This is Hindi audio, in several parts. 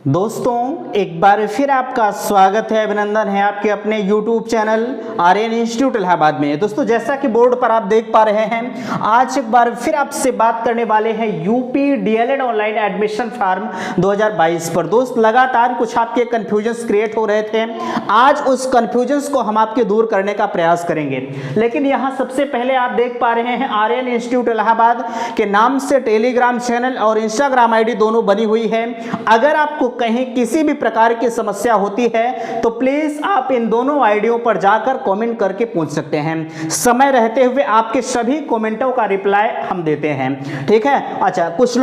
दोस्तों एक बार फिर आपका स्वागत है, अभिनंदन है आपके अपने YouTube channel Aryan institute Allahabad में। दोस्तों जैसा कि बोर्ड पर आप देख पा रहे हैं, आज एक बार फिर आपसे बात करने वाले हैं UP DElEd online admission form 2022 पर। दोस्त लगातार कुछ आपके कंफ्यूजन्स क्रिएट हो रहे थे, आज उस कंफ्यूजन्स को हम आपके दूर करने का प्रयास करेंगे। लेकिन यहाँ सबसे पहले आप देख पा रहे हैं आर्यन इंस्टीट्यूट इलाहाबाद के नाम से टेलीग्राम चैनल और इंस्टाग्राम आईडी दोनों बनी हुई है। अगर आपको कहीं किसी भी प्रकार की समस्या होती है तो प्लीज आप इन दोनों आईडियों पर जाकर कमेंट करके पूछ सकते हैं। समय रहते हुए आपके सभी कमेंटों का रिप्लाई हम देते हैं, ठीक है। अच्छा, कुछ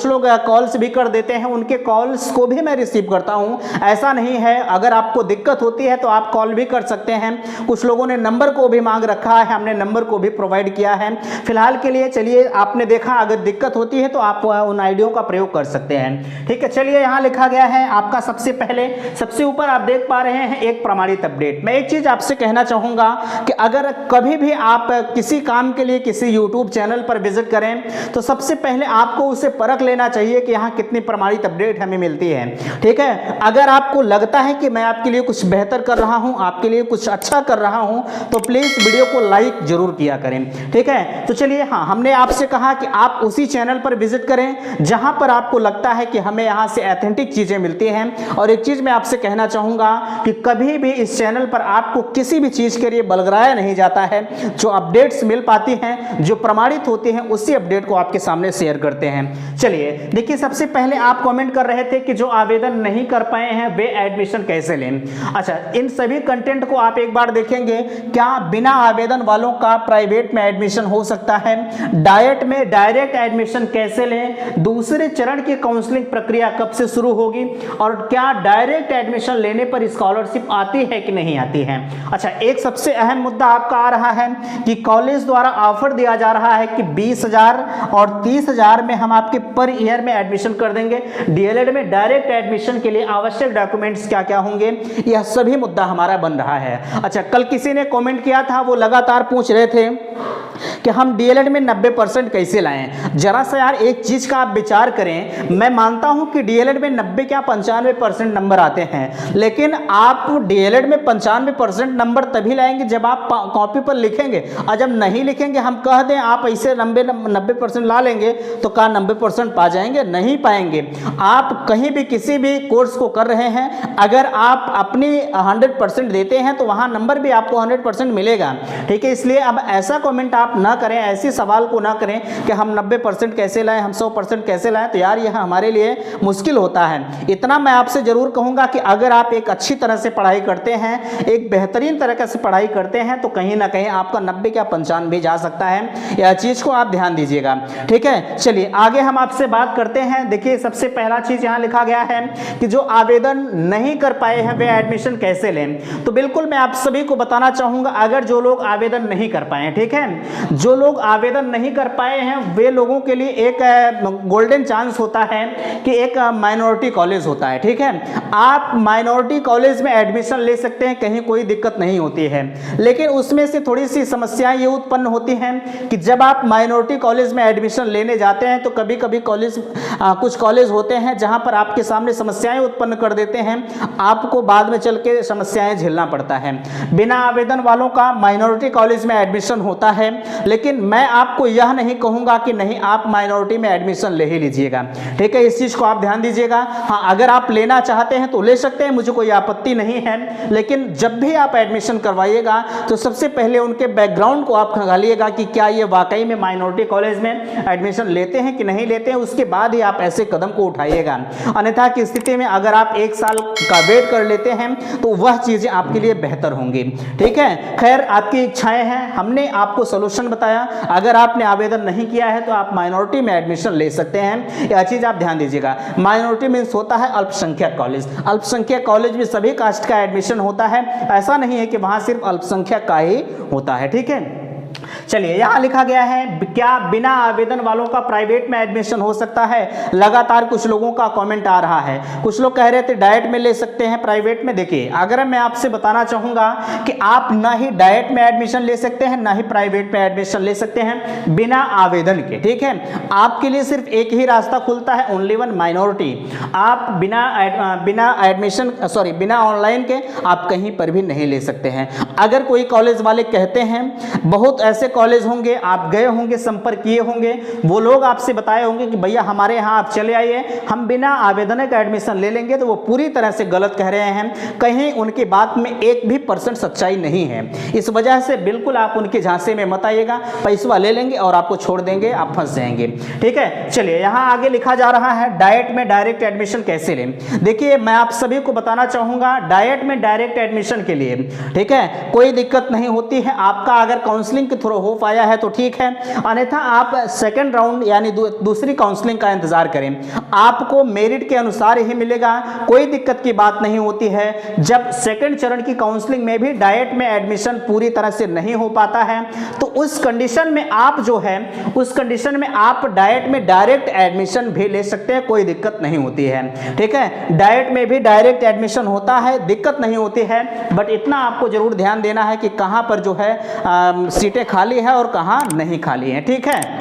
लोग कॉल्स भी कर देते हैं, उनके कॉल्स को भी मैं रिसीव करता हूं, ऐसा नहीं है। अगर आपको दिक्कत होती है तो आप कॉल भी कर सकते हैं। कुछ लोगों ने नंबर को भी मांग रखा है, हमने नंबर को भी प्रोवाइड किया है। फिलहाल के लिए चलिए, आपने देखा अगर दिक्कत होती है तो आप उन आईडियों का प्रयोग कर सकते हैं, ठीक है। चलिए, यहाँ लिखा गया है आपका सबसे ऊपर आप देख पा रहे हैं एक प्रमाणित अपडेट। मैं एक चीज आपसे कहना चाहूंगा कि अगर कभी भी आप किसी काम के लिए किसी YouTube चैनल पर विजिट करें तो सबसे पहले आपको उसे परख लेना चाहिए कि यहाँ कितनी प्रमाणित अपडेट हमें मिलती है, ठीक है। अगर आपको लगता है कि मैं आपके लिए कुछ बेहतर कर रहा हूं, आपके लिए कुछ अच्छा कर रहा हूं, तो प्लीज वीडियो को लाइक जरूर किया करें, ठीक है। तो चलिए, हाँ, हमने आपसे कहा कि आप उसी चैनल पर विजिट करें जहां पर आपको लगता है कि हमें यहां से ऑथेंटिक चीजें मिलती हैं। और एक चीज मैं आपसे कहना चाहूंगा कि कभी भी इस चैनल पर आपको किसी भी चीज के लिए बलगराया नहीं जाता है। जो अपडेट्स मिल पाती हैं, जो प्रमाणित होती हैं, उसी अपडेट को आपके सामने शेयर करते हैं। चलिए देखिए, सबसे पहले आप कमेंट कर रहे थे कि जो आवेदन नहीं कर पाए हैं वे एडमिशन कैसे लें। अच्छा, इन सभी कंटेंट को आप एक बार देखेंगे। क्या बिना आवेदन वालों का प्राइवेट में एडमिशन हो सकता है? डाइट में डायरेक्ट एडमिशन कैसे लें? दूसरे चरण की काउंसलिंग प्रक्रिया कब से शुरू होगी? और क्या डायरेक्ट एडमिशन लेने पर स्कॉलरशिप आती है कि नहीं आती है? अच्छा, एक सबसे अहम मुद्दा आपका आ रहा है कि कॉलेज द्वारा ऑफर दिया जा रहा है कि 20,000 और 30,000 में हम आपके पर ईयर में एडमिशन कर देंगे। डीएलएड में डायरेक्ट एडमिशन के लिए आवश्यक डॉक्यूमेंट्स क्या क्या होंगे, यह सभी मुद्दा हमारा बन रहा है। अच्छा, कल किसी ने कमेंट किया था, वो लगातार पूछ रहे थे कि हम डीएलएड में 90% कैसे लाएं। जरा सा यार एक चीज का आप विचार करें। मैं मानता हूं कि डीएलएड में 90 क्या 95% नंबर आते हैं, लेकिन आप डीएलएड में 95% नंबर तभी लाएंगे जब आप कॉपी पर लिखेंगे। और जब नहीं लिखेंगे, हम कह दें आप ऐसे 90% ला लेंगे, तो क्या 90% पा जाएंगे? नहीं पाएंगे। आप कहीं भी किसी भी कोर्स को कर रहे हैं, अगर आप अपनी 100% देते हैं तो वहां नंबर भी आपको 100% मिलेगा, ठीक है। इसलिए अब ऐसा कमेंट आप ना करें, ऐसे सवाल को ना करें कि हम 90% कैसे लाएं, हम 100% कैसे लाएं। तो यार यह हमारे लिए मुश्किल होता है। इतना मैं आपसे जरूर कहूंगा कि अगर आप एक अच्छी तरह से पढ़ाई करते हैं, एक बेहतरीन तरीके से पढ़ाई करते हैं, तो कहीं ना कहीं आपका 90 क्या 95 जा सकता है। यह चीज को आप ध्यान दीजिएगा, ठीक है। चलिए आगे हम आपसे बात करते हैं। देखिए, सबसे पहला चीज यहां लिखा गया है कि जो आवेदन नहीं कर पाए हैं वे एडमिशन कैसे लें। तो बिल्कुल मैं आप सभी को बताना चाहूंगा, अगर जो लोग आवेदन नहीं कर पाए, ठीक है, जो लोग आवेदन नहीं कर पाए हैं वे लोगों के लिए एक गोल्डन चांस होता है कि एक माइनॉरिटी कॉलेज होता है, ठीक है। आप माइनॉरिटी कॉलेज में एडमिशन ले सकते हैं, कहीं कोई दिक्कत नहीं होती है। लेकिन उसमें से थोड़ी सी समस्याएं ये उत्पन्न होती हैं कि जब आप माइनॉरिटी कॉलेज में एडमिशन लेने जाते हैं तो कभी कभी कुछ कॉलेज होते हैं जहां पर आपके सामने समस्याएं उत्पन्न कर देते हैं, आपको बाद में चल के समस्याएं झेलना पड़ता है। बिना आवेदन वालों का माइनॉरिटी कॉलेज में एडमिशन होता है, लेकिन मैं आपको यह नहीं कहूंगा कि नहीं आप माइनॉरिटी में एडमिशन ले ही लीजिएगा, ठीक है। इस चीज को आप ध्यान दीजिएगा। हाँ, अगर आप लेना चाहते हैं तो ले सकते हैं, मुझे कोई आपत्ति नहीं है। लेकिन जब भी आप एडमिशन करवाइएगा तो सबसे पहले उनके बैकग्राउंड को आप खंगालिएगा कि क्या ये वाकई में माइनॉरिटी कॉलेज में एडमिशन लेते हैं कि नहीं लेते हैं। उसके बाद ही आप ऐसे कदम को उठाइएगा। अन्यथा की स्थिति में अगर आप 1 साल का वेट कर लेते हैं तो वह चीजें आपके लिए बेहतर होंगी, ठीक है। खैर, आपकी इच्छाएं हैं, हमने आपको सोल्यूशन बताया। अगर आपने आवेदन नहीं किया है तो आप माइनॉरिटी में एडमिशन ले सकते हैं, यह चीज आप ध्यान दीजिएगा। माइनॉरिटी मींस होता है अल्पसंख्यक कॉलेज। अल्पसंख्यक कॉलेज में सभी कास्ट का एडमिशन होता है, ऐसा नहीं है कि वहां सिर्फ अल्पसंख्यक का ही होता है, ठीक है। चलिए यहाँ लिखा गया है क्या बिना आवेदन वालों का प्राइवेट में एडमिशन हो सकता है। लगातार कुछ लोगों का कमेंट आ रहा है, कुछ लोग कह रहे थे डाइट में ले सकते हैं प्राइवेट में। देखिए अगर मैं आपसे बताना चाहूंगा कि आप ना ही डाइट में एडमिशन ले सकते हैं ना ही प्राइवेट में एडमिशन ले सकते हैं बिना आवेदन के। ठीक है, आपके लिए सिर्फ एक ही रास्ता खुलता है, ओनली वन माइनॉरिटी। आप बिना ऑनलाइन के आप कहीं पर भी नहीं ले सकते हैं। अगर कोई कॉलेज वाले कहते हैं, बहुत ऐसे कॉलेज होंगे आप गए होंगे, संपर्क किए होंगे, वो लोग आपसे बताए होंगे कि भैया हमारे यहाँ आप चले आइए, हम बिना आवेदन का एडमिशन ले लेंगे, तो वो पूरी तरह से गलत कह रहे हैं। कहीं उनकी बात में 1% सच्चाई नहीं है। इस वजह से बिल्कुल आप उनके झांसे में मत आइएगा, पैसा ले लेंगे और आपको छोड़ देंगे, आप फंस जाएंगे। ठीक है, चलिए यहाँ आगे लिखा जा रहा है डाइट में डायरेक्ट एडमिशन कैसे लें। देखिए मैं आप सभी को बताना चाहूंगा डाइट में डायरेक्ट एडमिशन के लिए, ठीक है, कोई दिक्कत नहीं होती है। आपका अगर काउंसलिंग के थ्रू हो पाया है तो ठीक है, अन्यथा आप सेकंड राउंड यानी दूसरी काउंसलिंग का इंतजार करें, आपको मेरिट के अनुसार ही मिलेगा, कोई दिक्कत की बात नहीं होती है। जब सेकंड चरण की काउंसलिंग में भी डाइट में एडमिशन पूरी तरह से नहीं हो पाता है तो उस कंडीशन में आप जो है उस कंडीशन में आप डाइट में डायरेक्ट एडमिशन भी ले सकते हैं, कोई दिक्कत नहीं होती है। ठीक है, डाइट में भी डायरेक्ट एडमिशन होता है, दिक्कत नहीं होती है, बट इतना आपको जरूर ध्यान देना है कि कहां पर जो है सीटें खाली है और कहां नहीं खाली है। ठीक है,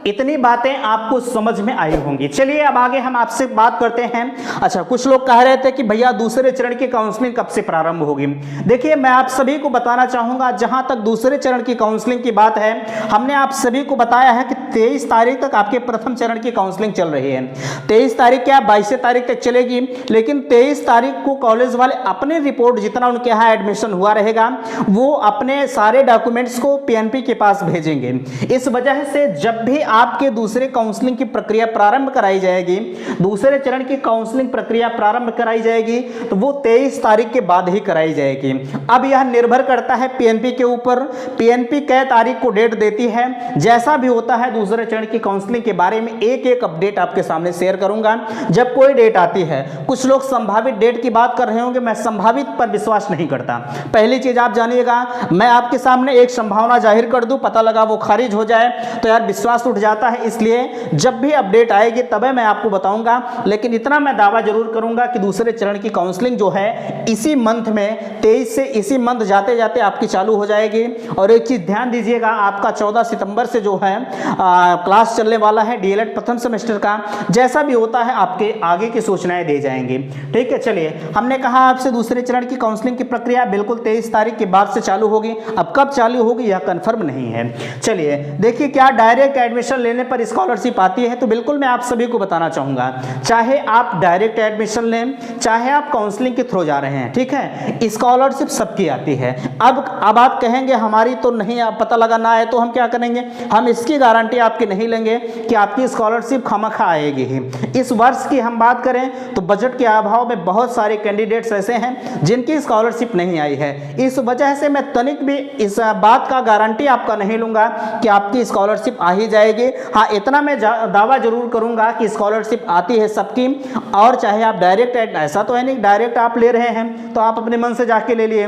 इतनी बातें आपको समझ में आई होंगी। चलिए अब आगे हम आपसे बात करते हैं। अच्छा, कुछ लोग कह रहे थे कि भैया दूसरे चरण की काउंसलिंग कब से प्रारंभ होगी। देखिए मैं आप सभी को बताना चाहूंगा, जहां तक दूसरे चरण की काउंसलिंग की बात है, हमने आप सभी को बताया है कि 23 तारीख तक आपके प्रथम चरण की काउंसलिंग चल रही है। 23 तारीख क्या 22 तारीख तक चलेगी, लेकिन 23 तारीख को कॉलेज वाले अपने रिपोर्ट जितना उनके यहाँ एडमिशन हुआ रहेगा वो अपने सारे डॉक्यूमेंट्स को पीएनपी के पास भेजेंगे। इस वजह से जब भी आपके दूसरे काउंसलिंग की प्रक्रिया प्रारंभ कराई जाएगी, दूसरे चरण की काउंसलिंग प्रक्रिया प्रारंभ कराई जाएगी तो वो 23 तारीख के बाद ही कराई जाएगी। अब यह निर्भर करता है पीएनपी के ऊपर, पीएनपी कै तारीख को डेट देती है। जैसा भी होता है दूसरे चरण की काउंसलिंग के बारे में एक एक अपडेट आपके सामने शेयर करूंगा जब कोई डेट आती है। कुछ लोग संभावित डेट की बात कर रहे होंगे, मैं संभावित पर विश्वास नहीं करता। पहली चीज आप जानिएगा, मैं आपके सामने एक संभावना जाहिर कर दूं, पता लगा वो खारिज हो जाए तो यार विश्वास उठ जाता है। इसलिए जब भी अपडेट आएगी तब मैं आपको बताऊंगा, लेकिन इतना मैं दावा जरूर करूंगा कि दूसरे चरण की काउंसलिंग जो है इसी मंथ में 23 से इसी मंथ जाते जाते आपकी चालू हो जाएगी। और एक चीज ध्यान दीजिएगा, आपका 14 सितंबर से जो है क्लास चलने वाला है डीएलएड प्रथम सेमेस्टर का। जैसा भी होता है आपके आगे की सूचनाएं दे जाएंगे। ठीक है, चलिए हमने कहा आपसे दूसरे चरण की काउंसलिंग की प्रक्रिया बिल्कुल 23 तारीख के बाद से चालू होगी। अब कब चालू होगी यह कंफर्म नहीं है। चलिए देखिए, क्या डायरेक्ट एडमिशन लेने पर स्कॉलरशिप आती है, तो बिल्कुल मैं आप सभी को बताना चाहूंगा, चाहे आप डायरेक्ट एडमिशन लें चाहे आप काउंसलिंग के थ्रू जा रहे हैं, ठीक है, स्कॉलरशिप सबकी आती है। अब आप कहेंगे हमारी तो नहीं, आप पता लगा ना आए तो हम क्या करेंगे, हम इसकी गारंटी आपकी नहीं लेंगे कि आपकी स्कॉलरशिप खामखा आएगी ही। इस वर्ष की हम बात करें तो बजट के अभाव में बहुत सारे कैंडिडेट्स ऐसे हैं जिनकी स्कॉलरशिप नहीं आई है। इस वजह से मैं तनिक भी इस बात का गारंटी आपका नहीं लूंगा कि आपकी स्कॉलरशिप आ ही जाएगी। हाँ, इतना मैं दावा जरूर करूंगा कि स्कॉलरशिप आती है सबकी। और चाहे आप डायरेक्ट, ऐसा तो है नहीं डायरेक्ट आप ले रहे हैं तो आप अपने मन से जाके ले लिए।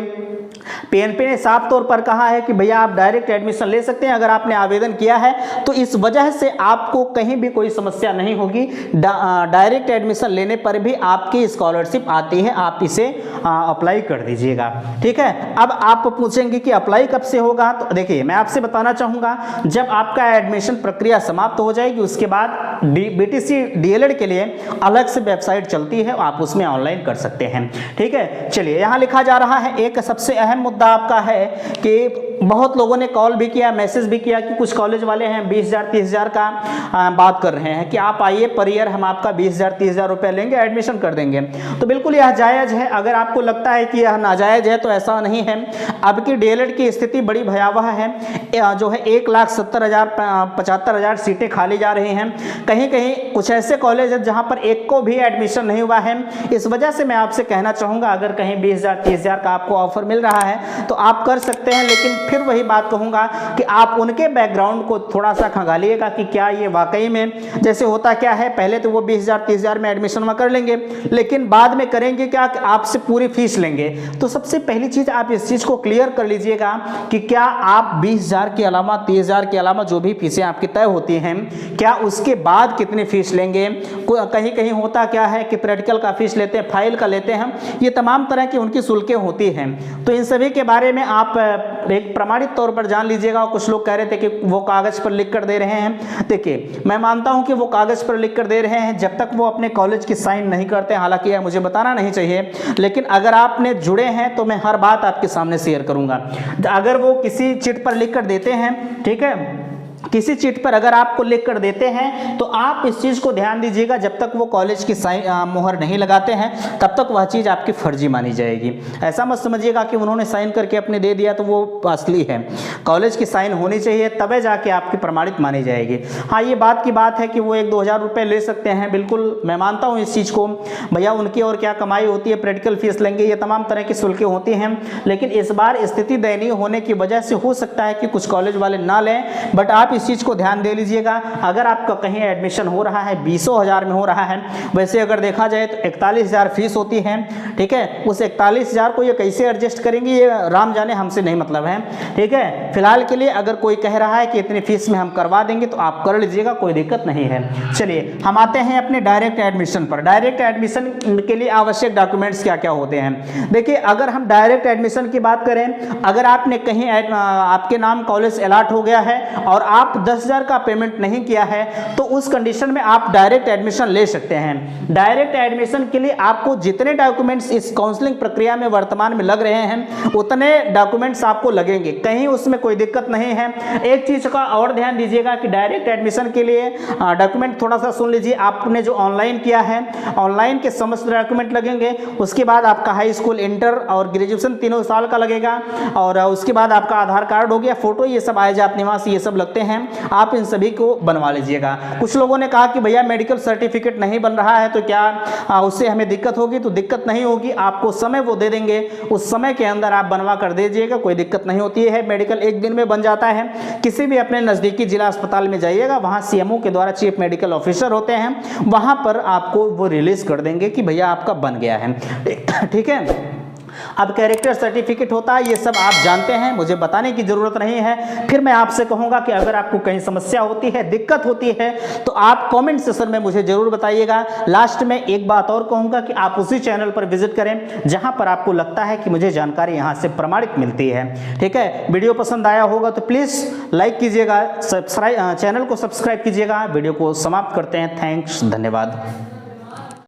पीएनपी ने साफ तौर पर कहा है कि भैया आप डायरेक्ट एडमिशन ले सकते हैं अगर आपने आवेदन किया है, तो इस वजह से आपको कहीं भी कोई समस्या नहीं होगी। डायरेक्ट एडमिशन लेने पर भी आपकी स्कॉलरशिप आती है, आप इसे अप्लाई कर दीजिएगा। ठीक है, अब आप पूछेंगे कि अप्लाई कब से होगा, तो देखिए मैं आपसे बताना चाहूँगा, जब आपका एडमिशन प्रक्रिया समाप्त हो जाएगी उसके बाद बीटीसी डीएलएड के लिए अलग से वेबसाइट चलती है, आप उसमें ऑनलाइन कर सकते हैं। ठीक है, चलिए यहाँ लिखा जा रहा है, एक सबसे अहम मुद्दा आपका है कि बहुत लोगों ने कॉल भी किया, मैसेज भी किया कि कुछ कॉलेज वाले हैं 20,000 30,000 का बात कर रहे हैं कि आप आइए पर ईयर हम आपका 20,000 30,000 रुपये लेंगे, एडमिशन कर देंगे। तो बिल्कुल यह जायज़ है। अगर आपको लगता है कि यह नाजायज़ है तो ऐसा नहीं है। अब की डीएलएड की स्थिति बड़ी भयावह है, जो है 1,70,000 75,000 सीटें खाली जा रही हैं। कहीं कहीं कुछ ऐसे कॉलेज है जहां पर एक को भी एडमिशन नहीं हुआ है। इस वजह से मैं आपसे कहना चाहूँगा, अगर कहीं 20,000 30,000 का आपको ऑफर मिल रहा है तो आप कर सकते हैं, लेकिन फिर वही बात कहूँगा कि आप उनके बैकग्राउंड को थोड़ा सा खंगालिएगा कि क्या ये वाकई में, जैसे होता क्या है, पहले तो वो 20,000 30,000 में एडमिशन कर लेंगे, लेकिन बाद में करेंगे क्या कि आपसे पूरी फीस लेंगे। तो सबसे पहली चीज़ आप इस चीज़ को क्लियर कर लीजिएगा कि क्या आप 20,000 के अलावा 30,000 के अलावा जो भी फीसें आपकी तय होती हैं, क्या उसके बाद कितनी फीस लेंगे। कहीं कहीं होता क्या है कि प्रैक्टिकल का फीस लेते हैं, फाइल का लेते हैं, ये तमाम तरह की उनकी शुल्कें होती हैं। तो इन सभी के बारे में आप एक प्रमाणित तौर पर जान लीजिएगा। कुछ लोग कह रहे थे कि वो कागज़ पर लिख कर दे रहे हैं। देखिए, मैं मानता हूं कि वो कागज़ पर लिख कर दे रहे हैं जब तक वो अपने कॉलेज की साइन नहीं करते, हालांकि यह मुझे बताना नहीं चाहिए, लेकिन अगर आपने जुड़े हैं तो मैं हर बात आपके सामने शेयर करूंगा। अगर वो किसी चिट पर लिख कर देते हैं, ठीक है, किसी चिट पर अगर आपको लिख कर देते हैं तो आप इस चीज़ को ध्यान दीजिएगा, जब तक वो कॉलेज की मोहर नहीं लगाते हैं तब तक वह चीज़ आपकी फर्जी मानी जाएगी। ऐसा मत समझिएगा कि उन्होंने साइन करके अपने दे दिया तो वो असली है। कॉलेज की साइन होनी चाहिए, तबे जाके आपकी प्रमाणित मानी जाएगी। हाँ, ये बात की बात है कि वो 1-2 हज़ार रुपये ले सकते हैं, बिल्कुल मैं मानता हूँ इस चीज़ को। भैया उनकी और क्या कमाई होती है, प्रैक्टिकल फीस लेंगे, ये तमाम तरह की शुल्कें होती हैं। लेकिन इस बार स्थिति दयनीय होने की वजह से हो सकता है कि कुछ कॉलेज वाले ना लें, बट आप इस चीज़ को ध्यान दे लीजिएगा। अगर आपका कहीं एडमिशन हो रहा है 20 हज़ार में हो रहा है, वैसे अगर देखा जाए तो 41,000 फीस होती है, ठीक है। उस 41,000 को ये कैसे एडजस्ट करेंगे ये राम जाने, हमसे नहीं मतलब है, ठीक है। फिलहाल के लिए अगर कोई कह रहा है कि इतनी फीस में हम करवा देंगे तो आप कर लीजिएगा, कोई दिक्कत नहीं है। चलिए हम आते हैं अपने डायरेक्ट एडमिशन पर। डायरेक्ट एडमिशन के लिए आवश्यक डॉक्यूमेंट्स क्या क्या होते हैं। देखिए, अगर हम डायरेक्ट एडमिशन की बात करें, अगर आपने कहीं आपके नाम कॉलेज अलॉट हो गया है और आप 10,000 का पेमेंट नहीं किया है तो उस कंडीशन में आप डायरेक्ट एडमिशन ले सकते हैं। डायरेक्ट एडमिशन के लिए आपको जितने डॉक्यूमेंट्स इस काउंसलिंग प्रक्रिया में वर्तमान में लग रहे हैं उतने डॉक्यूमेंट्स आपको लगेंगे, कहीं उसमें कोई दिक्कत नहीं है। एक चीज का और ध्यान दीजिएगा कि डायरेक्ट एडमिशन के लिए डॉक्यूमेंट थोड़ा सा सुन लीजिए। आपने जो ऑनलाइन किया है, ऑनलाइन के समस्त डॉक्यूमेंट लगेंगे। उसके बाद आपका हाई स्कूल, इंटर और ग्रेजुएशन तीनों साल का लगेगा, और उसके बाद आपका आधार कार्ड हो गया, फोटो, ये सब आय जात निवास ये सब लगते हैं, आप इन सभी को बनवा लीजिएगा। कुछ लोगों ने कहा कि भैया मेडिकल सर्टिफिकेट नहीं बन रहा है तो क्या उससे हमें दिक्कत होगी, तो दिक्कत नहीं होगी, आपको समय वो दे देंगे, उस समय के अंदर आप बनवा कर दीजिएगा, कोई दिक्कत नहीं होती है। मेडिकल एक दिन में बन जाता है। किसी भी अपने नज़दीकी जिला अस्पताल में जाइएगा, वहाँ सीएमओ के द्वारा चीफ मेडिकल ऑफिसर होते हैं, वहाँ पर आपको वो रिलीज कर देंगे कि भैया आपका बन गया है, ठीक है। अब कैरेक्टर सर्टिफिकेट होता है, ये सब आप जानते हैं, मुझे बताने की ज़रूरत नहीं है। फिर मैं आपसे कहूँगा कि अगर आपको कहीं समस्या होती है, दिक्कत होती है, तो आप कमेंट सेक्शन में मुझे ज़रूर बताइएगा। लास्ट में एक बात और कहूँगा कि आप उसी चैनल पर विजिट करें जहाँ पर आपको लगता है कि मुझे जानकारी यहाँ से प्रमाणित मिलती है, ठीक है। वीडियो पसंद आया होगा तो प्लीज़ लाइक कीजिएगा, चैनल को सब्सक्राइब कीजिएगा। वीडियो को समाप्त करते हैं। थैंक्स, धन्यवाद।